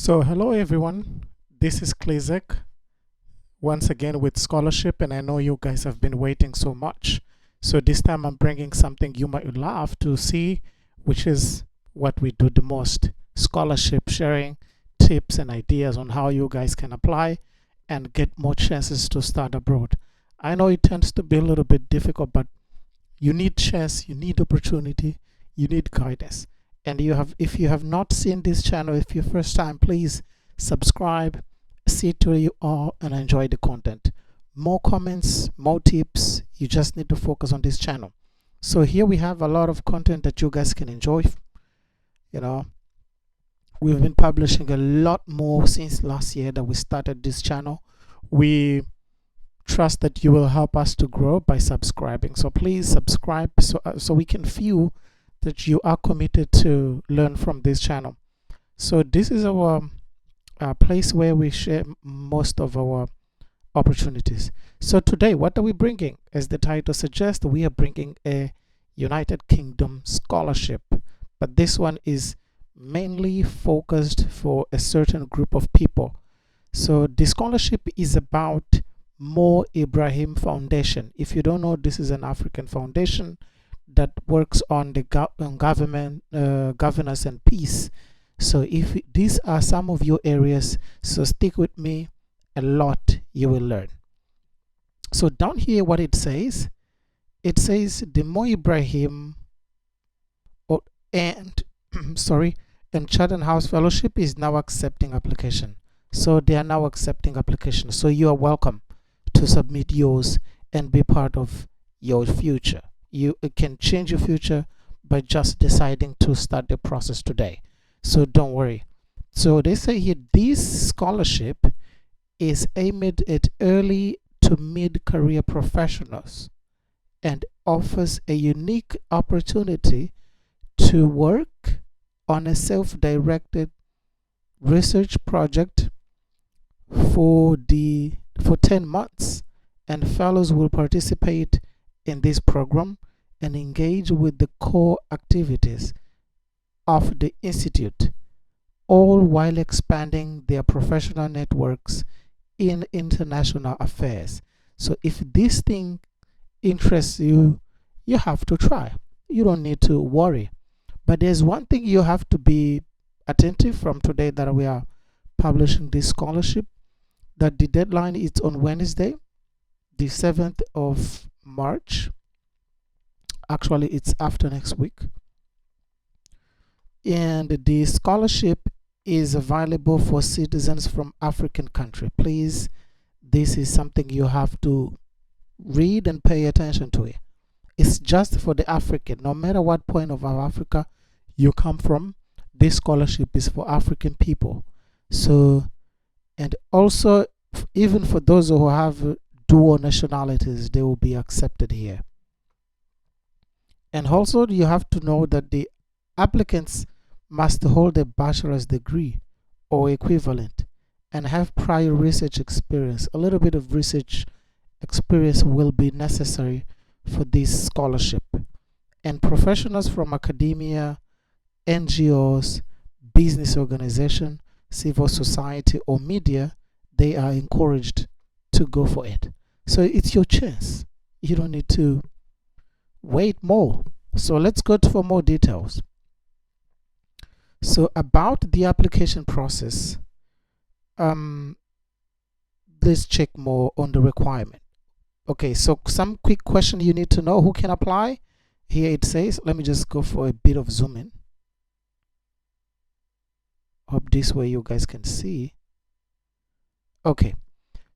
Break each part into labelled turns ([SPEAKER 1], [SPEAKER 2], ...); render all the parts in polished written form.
[SPEAKER 1] So hello everyone, this is Klizek once again with scholarship, and I know you guys have been waiting so much. So this time I'm bringing something you might love to see, which is what we do the most: scholarship, sharing tips and ideas on how you guys can apply and get more chances to start abroad. I know it tends to be a little bit difficult, but you need chance, you need opportunity, you need guidance. And you have, if you have not seen this channel, if your first time, please subscribe, see to you all, and enjoy the content. More comments, more tips. You just need to focus on this channel. So here we have a lot of content that you guys can enjoy. You know, we've been publishing a lot more since last year that we started this channel. We trust that you will help us to grow by subscribing. So please subscribe so we can feel that you are committed to learn from this channel. So this is our place where we share most of our opportunities. So today, what are we bringing? As the title suggests, we are bringing a United Kingdom scholarship, but this one is mainly focused for a certain group of people. So the scholarship is about Mo Ibrahim Foundation. If you don't know, this is an African foundation that works on the government, governance and peace. So if these are some of your areas, so stick with me, a lot you will learn. So down here what it says the Mo Ibrahim and Chatham House Fellowship is now accepting application. So they are now accepting applications. So you are welcome to submit yours and be part of your future. You can change your future by just deciding to start the process today. So don't worry. So they say here this scholarship is aimed at early to mid-career professionals and offers a unique opportunity to work on a self-directed research project for 10 months, and fellows will participate in this program and engage with the core activities of the institute, all while expanding their professional networks in international affairs. So if this thing interests you, you have to try. You don't need to worry. But there's one thing you have to be attentive from today that we are publishing this scholarship, that the deadline is on Wednesday, the 7th of March. Actually, it's after next week. And the scholarship is available for citizens from African country. Please, this is something you have to read and pay attention to it. It's just for the African. No matter what point of Africa you come from, this scholarship is for African people. So, and also even for those who have dual nationalities, they will be accepted here. And also you have to know that the applicants must hold a bachelor's degree or equivalent and have prior research experience. A little bit of research experience will be necessary for this scholarship. And professionals from academia, NGOs, business organization, civil society, or media, they are encouraged to go for it. So it's your chance. You don't need to wait more. So let's go for more details. So about the application process, let's check more on the requirement. Okay, so some quick question you need to know: who can apply? Here it says, let me just go for a bit of zoom in. Hope this way you guys can see. Okay,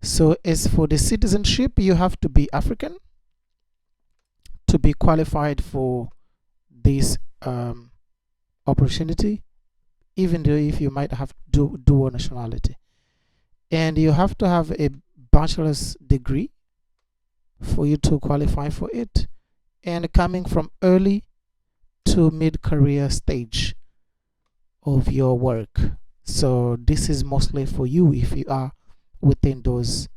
[SPEAKER 1] so as for the citizenship, you have to be African to be qualified for this opportunity, even though if you might have dual nationality. And you have to have a bachelor's degree for you to qualify for it, and coming from early to mid-career stage of your work. So this is mostly for you if you are within those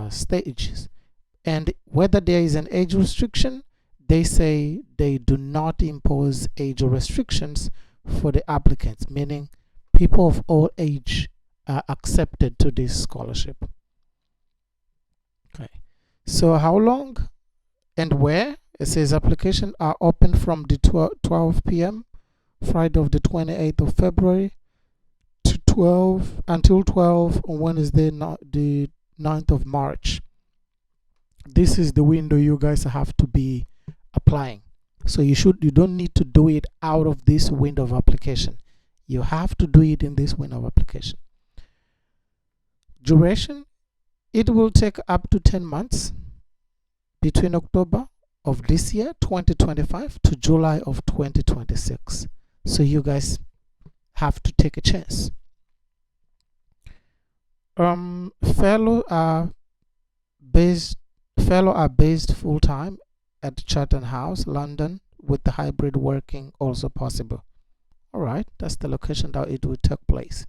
[SPEAKER 1] stages. And whether there is an age restriction, they say they do not impose age restrictions for the applicants, meaning People of all age are accepted to this scholarship. Okay. So how long and where? It says applications are open from the 12 p.m. Friday of the 28th of February to 12 until 12 on Wednesday, the 9th of March. This is the window you guys have to be applying. So you don't need to do it out of this window of application. You have to do it in this window of application. Duration, it will take up to 10 months between October of this year 2025 to July of 2026. So you guys have to take a chance. Fellow are based full-time at Chatham House, London, with the hybrid working also possible. All right, that's the location that it will take place.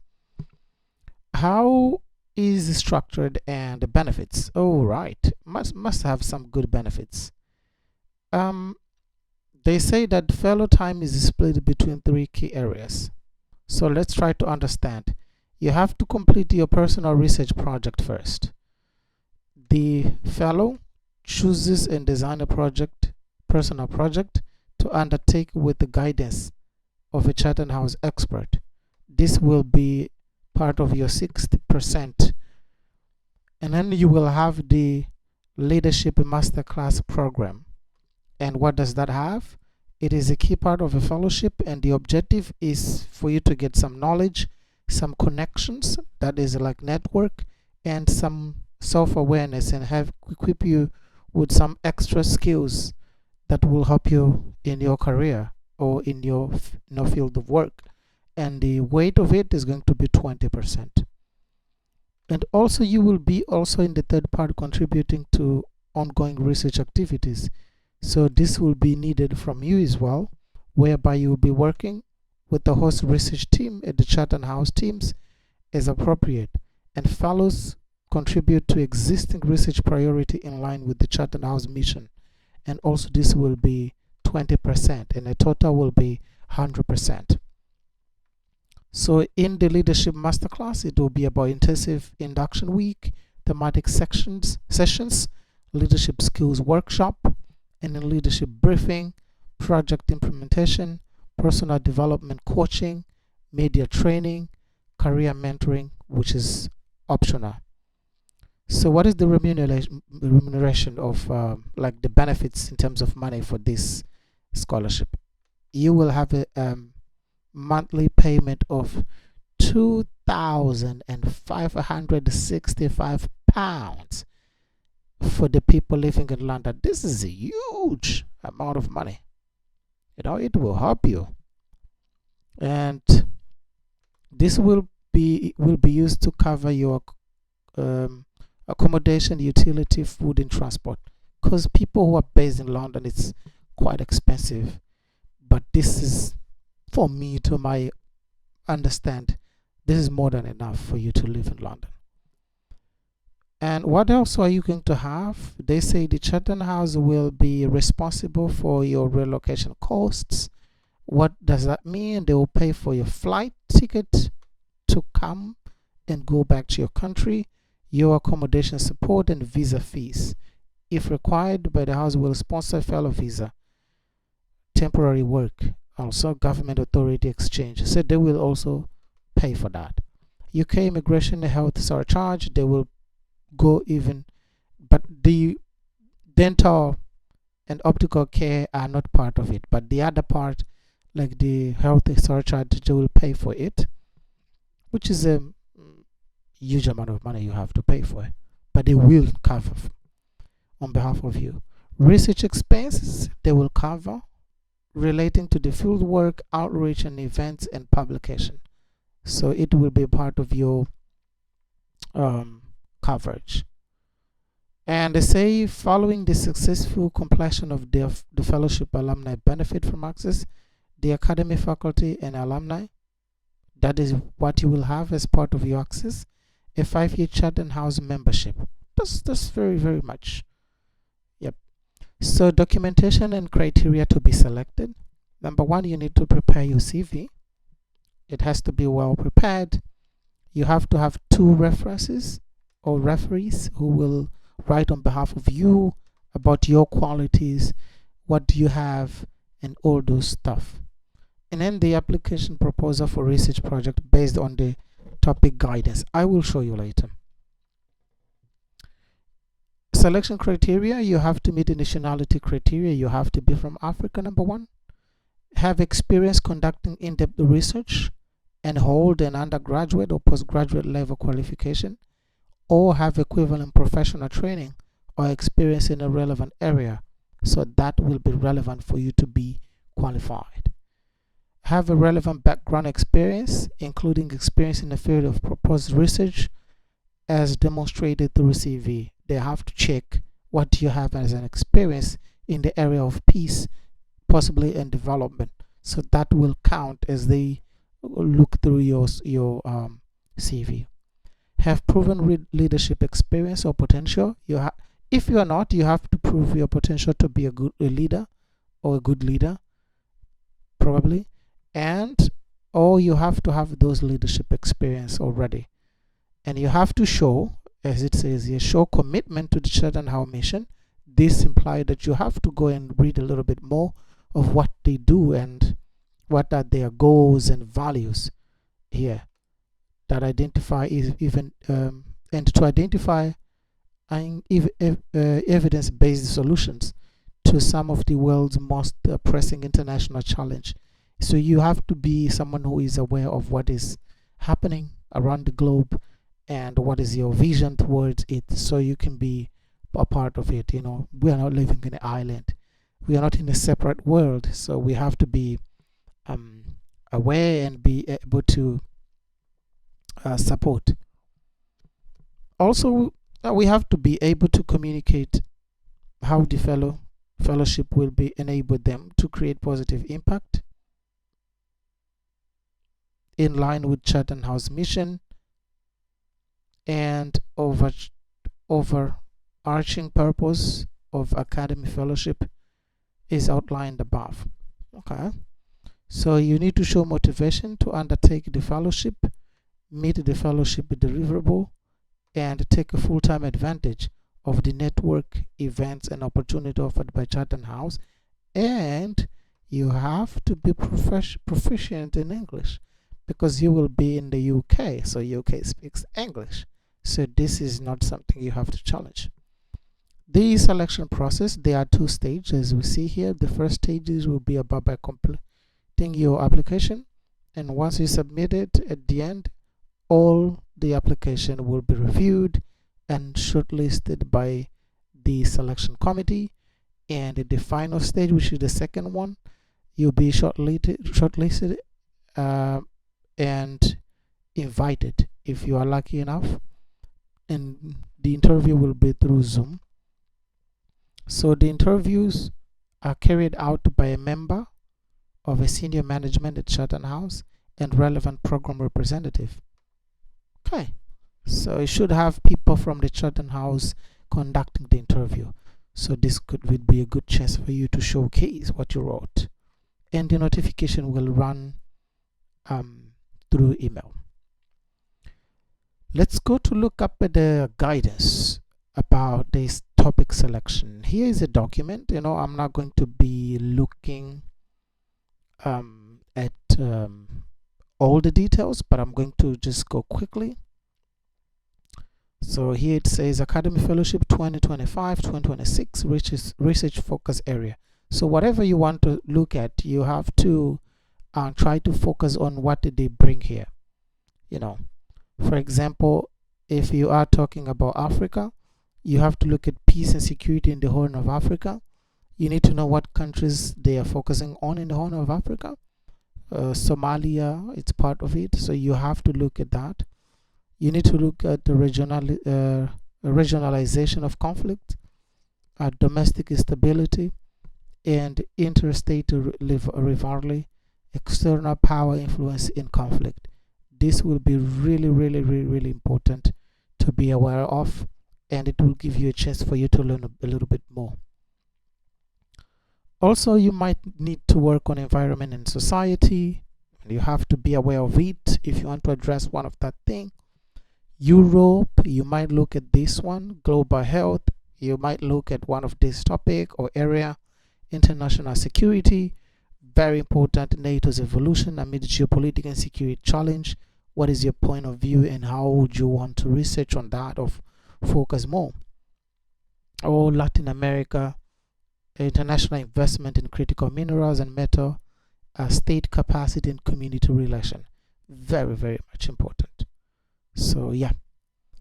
[SPEAKER 1] How is it structured and the benefits? Oh, right, must have some good benefits. They say that fellow time is split between 3 key areas. So let's try to understand. You have to complete your personal research project first. The fellow chooses and designs a personal project to undertake with the guidance of a Chatham House expert. This will be part of your 60%. And then you will have the leadership masterclass program. And what does that have? It is a key part of a fellowship, and the objective is for you to get some knowledge, some connections, that is like network, and some self-awareness, and have equip you with some extra skills that will help you in your career or in your field of work. And the weight of it is going to be 20%. And also you will be also in the third part contributing to ongoing research activities. So this will be needed from you as well, whereby you will be working with the host research team at the Chatham House teams as appropriate, and fellows contribute to existing research priority in line with the Chatham House mission. And also this will be 20%, and the total will be 100%. So in the leadership masterclass, it will be about intensive induction week, thematic sessions, leadership skills workshop, and a leadership briefing, project implementation, personal development coaching, media training, career mentoring, which is optional. So what is the remuneration of like the benefits in terms of money for this scholarship? You will have a monthly payment of £2,565 for the people living in London. This is a huge amount of money. It will help you, and this will be used to cover your accommodation, utility, food, and transport. Because people who are based in London, it's quite expensive. But this is, for me, to my understand, this is more than enough for you to live in London. And what else are you going to have? They say the Chatham House will be responsible for your relocation costs. What does that mean? They will pay for your flight ticket to come and go back to your country, your accommodation support, and visa fees. If required by the house, will sponsor a fellow visa, temporary work, also government authority exchange. So they will also pay for that. UK immigration and health surcharge, they will go even, but the dental and optical care are not part of it, but the other part, like the health surcharge, they will pay for it, which is a huge amount of money you have to pay for it, but they will cover on behalf of you. Research expenses, they will cover relating to the field work, outreach, and events and publication. So it will be part of your coverage. And they say following the successful completion of the fellowship, alumni benefit from access the academy, faculty, and alumni. That is what you will have as part of your access. A 5-year Chatham House membership. That's very, very much. Yep. So documentation and criteria to be selected. Number one, you need to prepare your CV. It has to be well prepared. You have to have 2 references or referees who will write on behalf of you about your qualities, what do you have, and all those stuff. And then the application proposal for research project based on the topic guidance. I will show you later. Selection criteria, you have to meet the nationality criteria. You have to be from Africa, number 1. Have experience conducting in-depth research and hold an undergraduate or postgraduate level qualification, or have equivalent professional training or experience in a relevant area, so that will be relevant for you to be qualified. Have a relevant background experience, including experience in the field of proposed research as demonstrated through CV. They have to check what you have as an experience in the area of peace, possibly in development. So that will count as they look through your CV. Have proven leadership experience or potential. If you are not, you have to prove your potential to be a leader or a good leader, probably, or you have to have those leadership experience already, and you have to show, as it says here, show commitment to the Chatham House mission. This implies that you have to go and read a little bit more of what they do and what are their goals and values here, that identify even and to identify evidence-based solutions to some of the world's most pressing international challenge. So you have to be someone who is aware of what is happening around the globe and what is your vision towards it, so you can be a part of it. We are not living in an island. We are not in a separate world. So we have to be aware and be able to support. Also, we have to be able to communicate how the fellowship will be enable them to create positive impact in line with Chatham House mission, and overarching purpose of academy fellowship is outlined above. Okay, so you need to show motivation to undertake the fellowship, meet the fellowship deliverable, and take a full-time advantage of the network, events, and opportunity offered by Chatham House. And you have to be proficient in English, because you will be in the UK, so UK speaks English. So this is not something you have to challenge. The selection process, there are 2 stages, as we see here. The first stages will be about by completing your application, and once you submit it, at the end, all the application will be reviewed and shortlisted by the selection committee. And at the final stage, which is the second one, you'll be shortlisted and invited, if you are lucky enough, and the interview will be through Zoom. So the interviews are carried out by a member of a senior management at Chatham House and relevant program representative. Okay, so you should have people from the Chatham House conducting the interview. So this would be a good chance for you to showcase what you wrote. And the notification will run through email. Let's go to look up at the guidance about this topic selection. Here is a document. I'm not going to be looking at all the details, but I'm going to just go quickly. So here it says Academy Fellowship 2025-2026 research focus area. So whatever you want to look at, you have to try to focus on what did they bring here. For example, if you are talking about Africa, you have to look at peace and security in the Horn of Africa. You need to know what countries they are focusing on in the Horn of Africa. Somalia, it's part of it, so you have to look at that. You need to look at the regionalization of conflict, domestic instability, and interstate rivalry, external power influence in conflict. This will be really, really, really, really important to be aware of, and it will give you a chance for you to learn a little bit more. Also, you might need to work on environment and society, You have to be aware of it if you want to address one of that thing. Europe, you might look at this one, global health. You might look at one of this topic or area, international security. Very important, NATO's evolution amid geopolitical and security challenge. What is your point of view and how would you want to research on that or focus more? Or Latin America, international investment in critical minerals and metal, state capacity and community relation. Very, very much important. So yeah,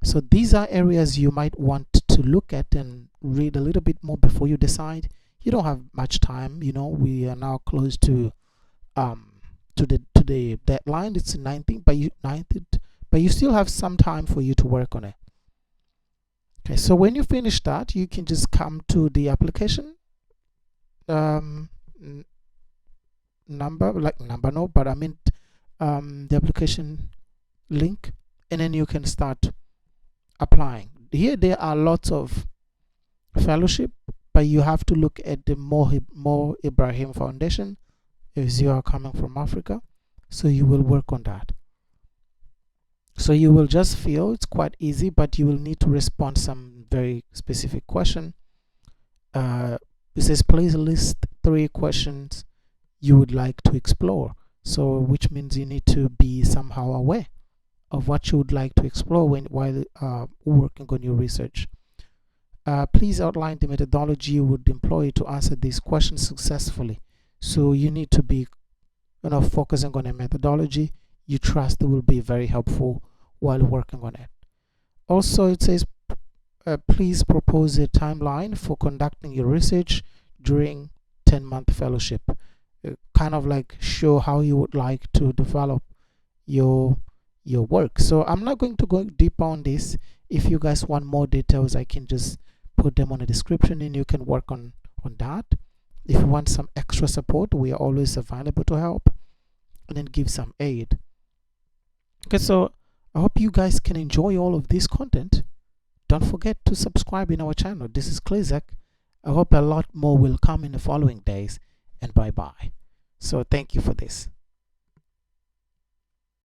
[SPEAKER 1] so these are areas you might want to look at and read a little bit more before you decide. You don't have much time, you know. We are now close to the deadline. It's 19th, but you still have some time for you to work on it. Okay, so when you finish that, you can just come to the application number, like number, no, but I mean the application link, and then you can start applying. Here there are lots of fellowship, but you have to look at the More Ibrahim Foundation as you are coming from Africa, so you will work on that. So you will just feel it's quite easy, but you will need to respond some very specific question. It says please list 3 questions you would like to explore. So which means you need to be somehow aware of what you would like to explore while working on your research. Please outline the methodology you would employ to answer these questions successfully. So you need to be, focusing on a methodology you trust will be very helpful while working on it. Also, it says please propose a timeline for conducting your research during 10-month fellowship. Kind of like show how you would like to develop your work. So I'm not going to go deep on this. If you guys want more details, I can just put them on the description and you can work on that. If you want some extra support, we are always available to help and then give some aid. Okay, so I hope you guys can enjoy all of this content. Don't forget to subscribe in our channel. This is Klizak. I hope a lot more will come in the following days, and bye bye. So thank you for this.